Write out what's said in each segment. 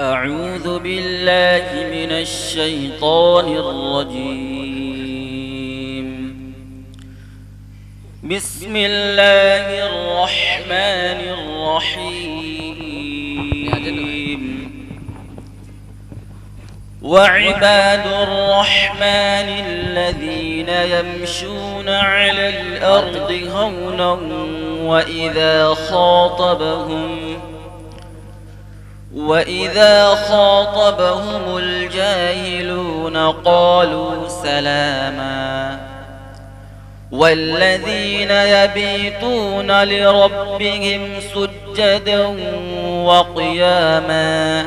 أعوذ بالله من الشيطان الرجيم. بسم الله الرحمن الرحيم. وعباد الرحمن الذين يمشون على الأرض هونا وإذا خاطبهم الجاهلون قالوا سلاما. والذين يبيتون لربهم سجدا وقياما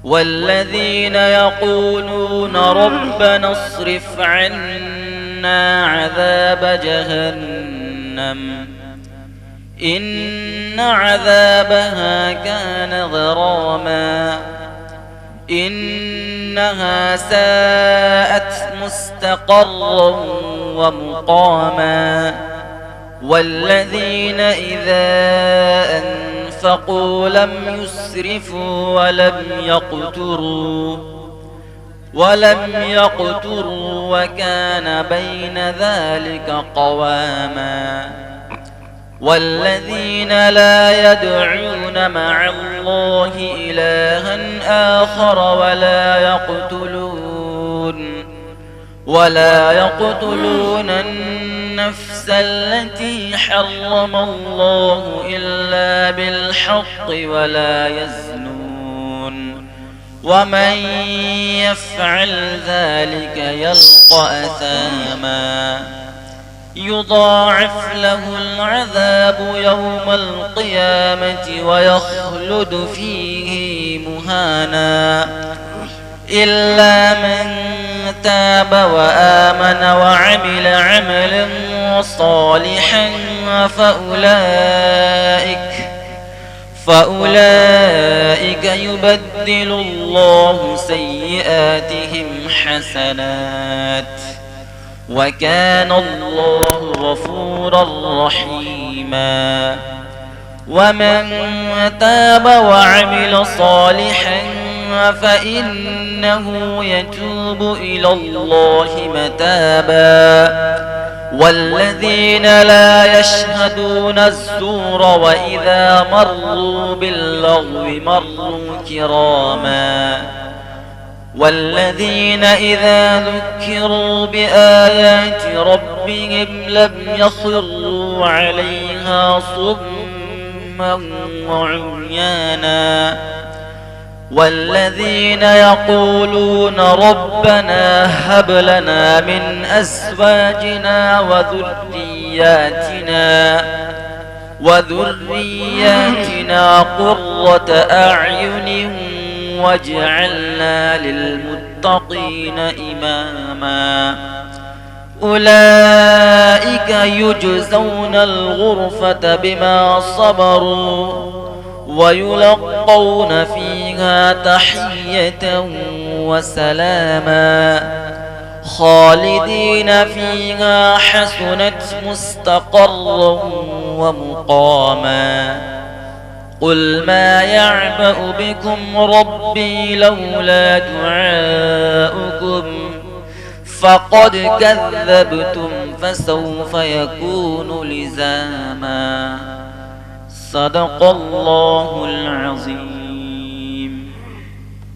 والذين يقولون ربنا اصرف عنا عذاب جهنم إن عذابها كان غراما إنها ساءت مستقرا ومقاما. والذين إذا أنفقوا لم يسرفوا ولم يقتروا وكان بين ذلك قواما. والذين لا يدعون مع الله إلها آخر ولا يقتلون النفس التي حرم الله إلا بالحق ولا يزنون ومن يفعل ذلك يلقى أثاما يضاعف له العذاب يوم القيامة ويخلد فيه مهانا إلا من تاب وآمن وعمل عملا صالحا فأولئك يبدل الله سيئاتهم حسنات وكان الله غفورا رحيما. ومن تاب وعمل صالحا فإنه يتوب إلى الله متابا. والذين لا يشهدون الزور وإذا مروا باللغو مروا كراما. والذين إذا ذكروا بآيات ربهم لم يخروا عليها صما وعميانا. والذين يقولون ربنا هب لنا من أزواجنا وذرياتنا قرة أعين واجعلنا للمتقين إماما. أولئك يجزون الغرفة بما صبروا ويلقون فيها تحية وسلاما خالدين فيها حسنت مستقرا ومقاما. قل ما يعبأ بكم ربي لولا دعاؤكم فقد كذبتم فسوف يكون لزاما. صدق الله العظيم.